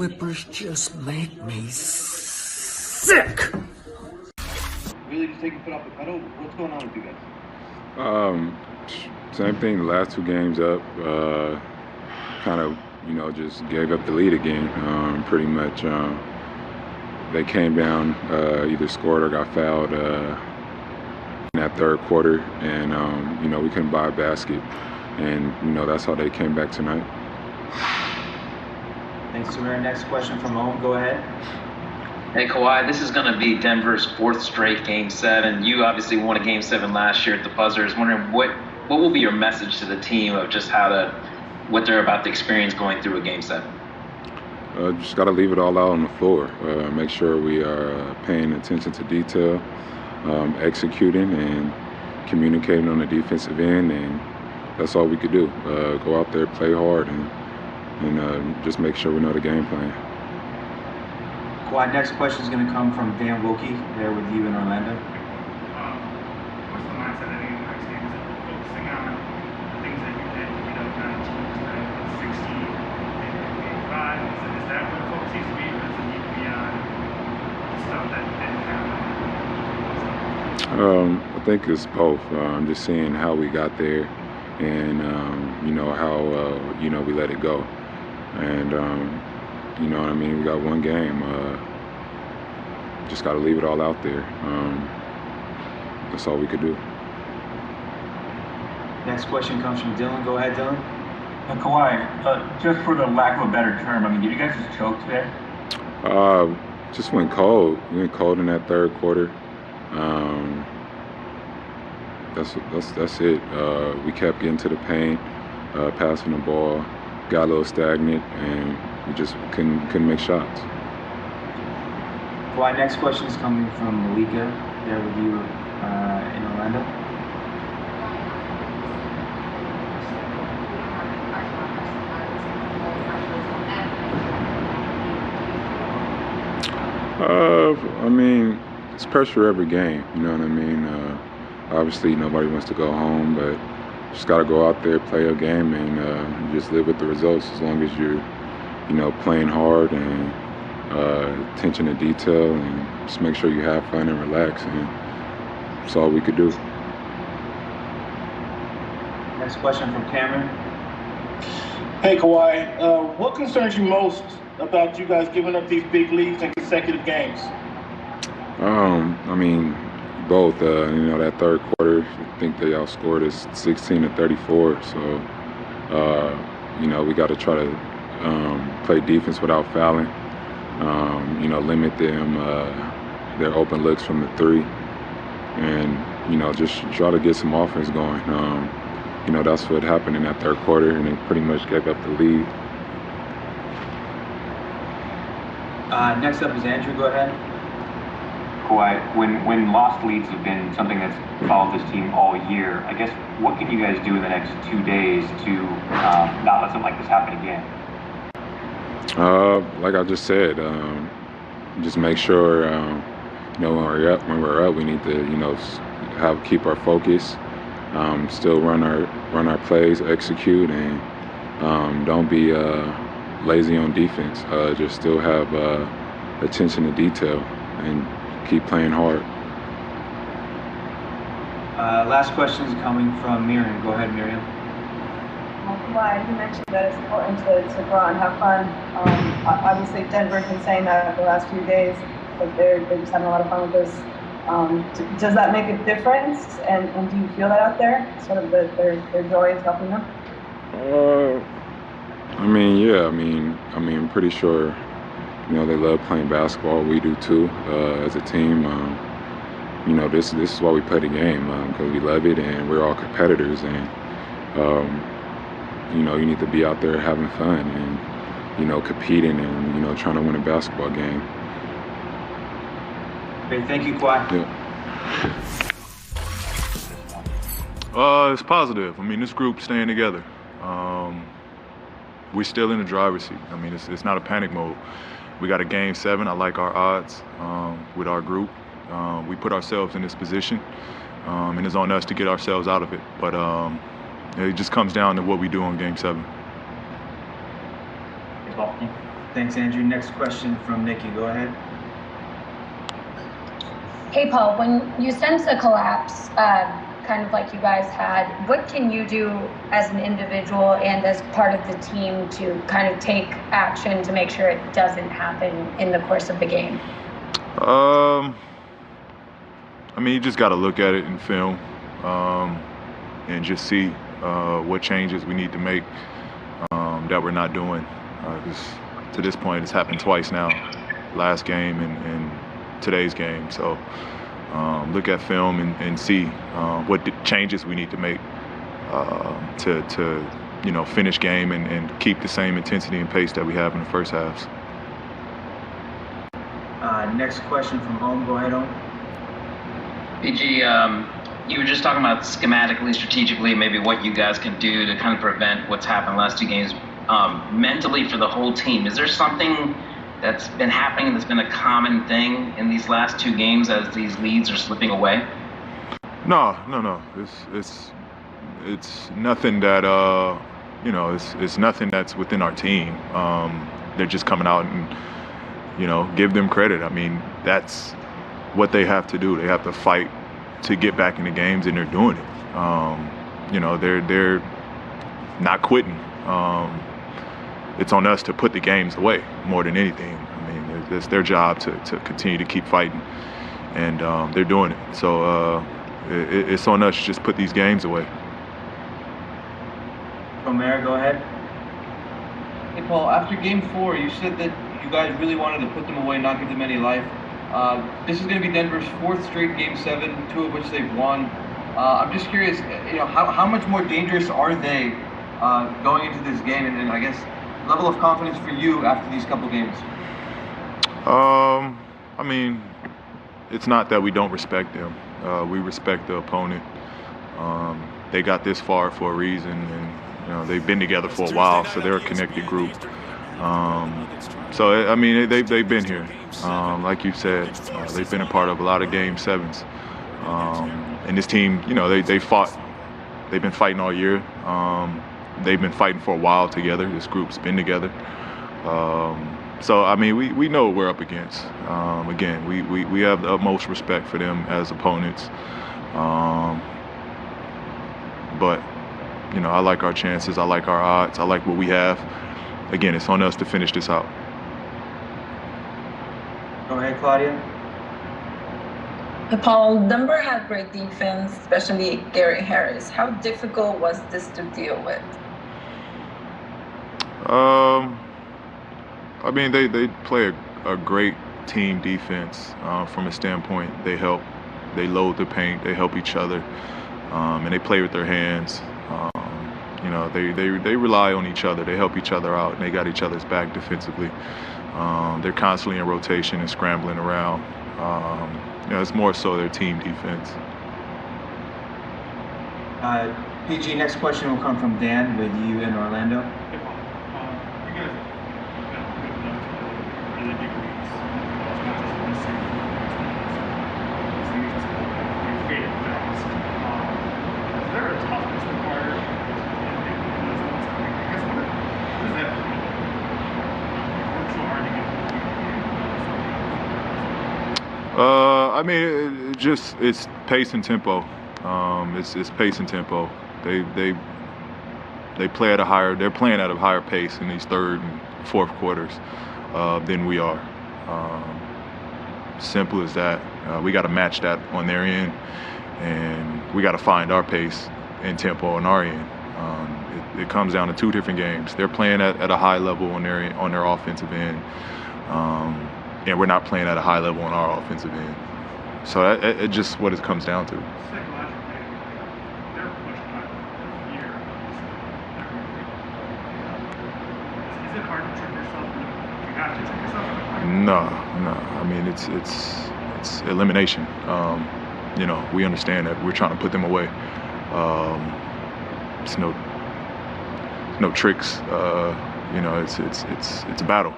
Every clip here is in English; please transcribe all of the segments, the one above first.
Clippers just make me sick. Really just taking foot off the pedal? What's going on with you guys? Same thing, the last two games up, kind of, just gave up the lead again, pretty much. They came down, either scored or got fouled in that third quarter, and, we couldn't buy a basket. And, that's how they came back tonight. Thanks, Samir. Next question from Owen. Go ahead. Hey, Kawhi, this is going to be Denver's fourth straight Game 7. You obviously won a Game 7 last year at the buzzer. I was wondering what will be your message to the team of just what they're about to experience going through a Game 7? Just got to leave it all out on the floor. Make sure we are paying attention to detail, executing and communicating on the defensive end, and that's all we could do. Go out there, play hard, and just make sure we know the game plan. Kawhi, next question is going to come from Dan Wilkie, there with you in Orlando. What's the mindset heading into the next game? Is it focusing on the things that you did to beat up 19 tonight, 16, maybe Game 5? Is that what the focus needs to be, or does it need to be on stuff that didn't happen? I think it's both. Just seeing how we got there, and how we let it go, and you know what I mean? We got one game. Just got to leave it all out there. That's all we could do. Next question comes from Dylan. Go ahead, Dylan. Kawhi, just for the lack of a better term, did you guys just choke there? Just went cold. We went cold in that third quarter. That's it. We kept getting to the paint, passing the ball, got a little stagnant, and we just couldn't make shots. Kawhi, next question is coming from Malika, there with you in Orlando. It's pressure every game, you know what I mean? Obviously, nobody wants to go home, but just got to go out there, play a game, and just live with the results as long as you're, playing hard and attention to detail, and just make sure you have fun and relax, and that's all we could do. Next question from Cameron. Hey, Kawhi, what concerns you most about you guys giving up these big leads in consecutive games? Both. That third quarter, I think they outscored us 16-34. So, we got to try to play defense without fouling. Limit them their open looks from the three, and just try to get some offense going. That's what happened in that third quarter, and they pretty much gave up the lead. Next up is Andrew. Go ahead. Kawhi, when lost leads have been something that's followed this team all year, I guess what can you guys do in the next 2 days to not let something like this happen again? Like I just said, just make sure when we're up, we need to keep our focus, still run our plays, execute, and don't be lazy on defense. Just still have attention to detail and keep playing hard. Last question is coming from Miriam. Go ahead, Miriam. Kawhi, you mentioned that it's important to go out and have fun. Obviously, Denver's been saying that the last few days, that they're just having a lot of fun with this. Does that make a difference? And do you feel that out there? Sort of their joy is helping them? I'm pretty sure, they love playing basketball. We do too, as a team. This is why we play the game, because we love it and we're all competitors. And, you need to be out there having fun and, competing and, trying to win a basketball game. Okay, thank you, Kawhi. Yeah. It's positive. This group staying together. We're still in the driver's seat. It's not a panic mode. We got a Game 7. I like our odds with our group. We put ourselves in this position, and it's on us to get ourselves out of it. But it just comes down to what we do on Game 7. Thanks, Andrew. Next question from Nikki. Go ahead. Hey, Paul, when you sense a collapse, kind of like you guys had, what can you do as an individual and as part of the team to kind of take action to make sure it doesn't happen in the course of the game? I mean, you just got to look at it in film and just see what changes we need to make that we're not doing. 'Cause to this point, it's happened twice now, last game and today's game. So look at film and see what changes we need to make to finish game and keep the same intensity and pace that we have in the first halves. Next question from Ohm. Go ahead, Ohm. PG, you were just talking about schematically, strategically, maybe what you guys can do to kind of prevent what's happened the last two games. Mentally for the whole team, is there something that's been happening that's been a common thing in these last two games as these leads are slipping away? No. It's nothing that it's nothing that's within our team. They're just coming out and give them credit. I mean, that's what they have to do. They have to fight to get back into games, and they're doing it. They're not quitting. It's on us to put the games away more than anything. I mean, it's their job to continue to keep fighting, and they're doing it. So it's on us to just put these games away. Omer, go ahead. Hey, Paul, after Game 4, you said that you guys really wanted to put them away, not give them any life. This is going to be Denver's fourth straight Game 7, two of which they've won. I'm just curious, how much more dangerous are they going into this game, and I guess level of confidence for you after these couple games? I mean, it's not that we don't respect them. We respect the opponent. They got this far for a reason, and they've been together for a while, so they're a connected group. So I mean, they've been here. Like you said, they've been a part of a lot of Game 7s. And this team, they fought. They've been fighting all year. They've been fighting for a while together. This group's been together. So I mean, we know what we're up against. Again, we have the utmost respect for them as opponents. But I like our chances. I like our odds. I like what we have. Again, it's on us to finish this out. Go ahead, Claudia. Paul, Denver had great defense, especially Gary Harris. How difficult was this to deal with? I mean, they play a great team defense from a standpoint. They help, they load the paint, they help each other, and they play with their hands. They rely on each other. They help each other out, and they got each other's back defensively. They're constantly in rotation and scrambling around. It's more so their team defense. PG, next question will come from Dan with you in Orlando. You guys have been good enough to really big leagues. It's not just one season. It's you've created fans. Is there a toughness required in those ones? I guess what is that for you? You work so hard to get to the game. I mean, it's pace and tempo. It's pace and tempo. They're playing at a higher pace in these third and fourth quarters than we are. Simple as that. We got to match that on their end, and we got to find our pace and tempo on our end. It comes down to two different games. They're playing at a high level on their offensive end, and we're not playing at a high level on our offensive end. So it's just what it comes down to. Psychologically, they're pushing back here. Is it hard to trick yourself? Do you have to trick yourself? No. I mean, it's elimination. We understand that we're trying to put them away. It's no tricks. It's a battle.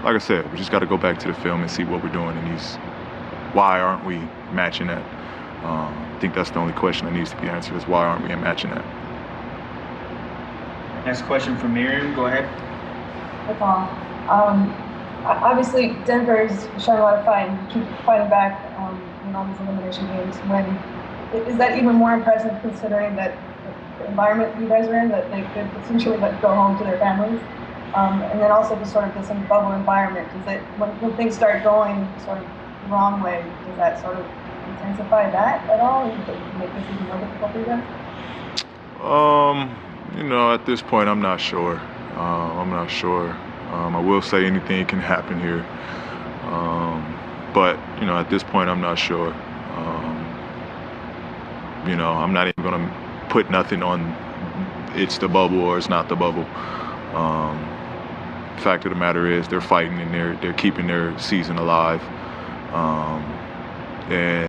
Like I said, we just got to go back to the film and see what we're doing in these. Why aren't we matching that? I think that's the only question that needs to be answered is why aren't we matching that? Next question from Miriam. Go ahead. Hi, Paul. Obviously, Denver's showing a lot of fight and keep fighting back in all these elimination games. Is that even more impressive considering that the environment you guys are in, that they could essentially go home to their families? And then also just sort of this bubble environment. When things start going sort of the wrong way, does that sort of intensify that at all? Make this even more difficult for you guys? At this point, I'm not sure. I will say anything can happen here. But at this point, I'm not sure. I'm not even going to put nothing on it's the bubble or it's not the bubble. Fact of the matter is they're fighting and they're keeping their season alive. And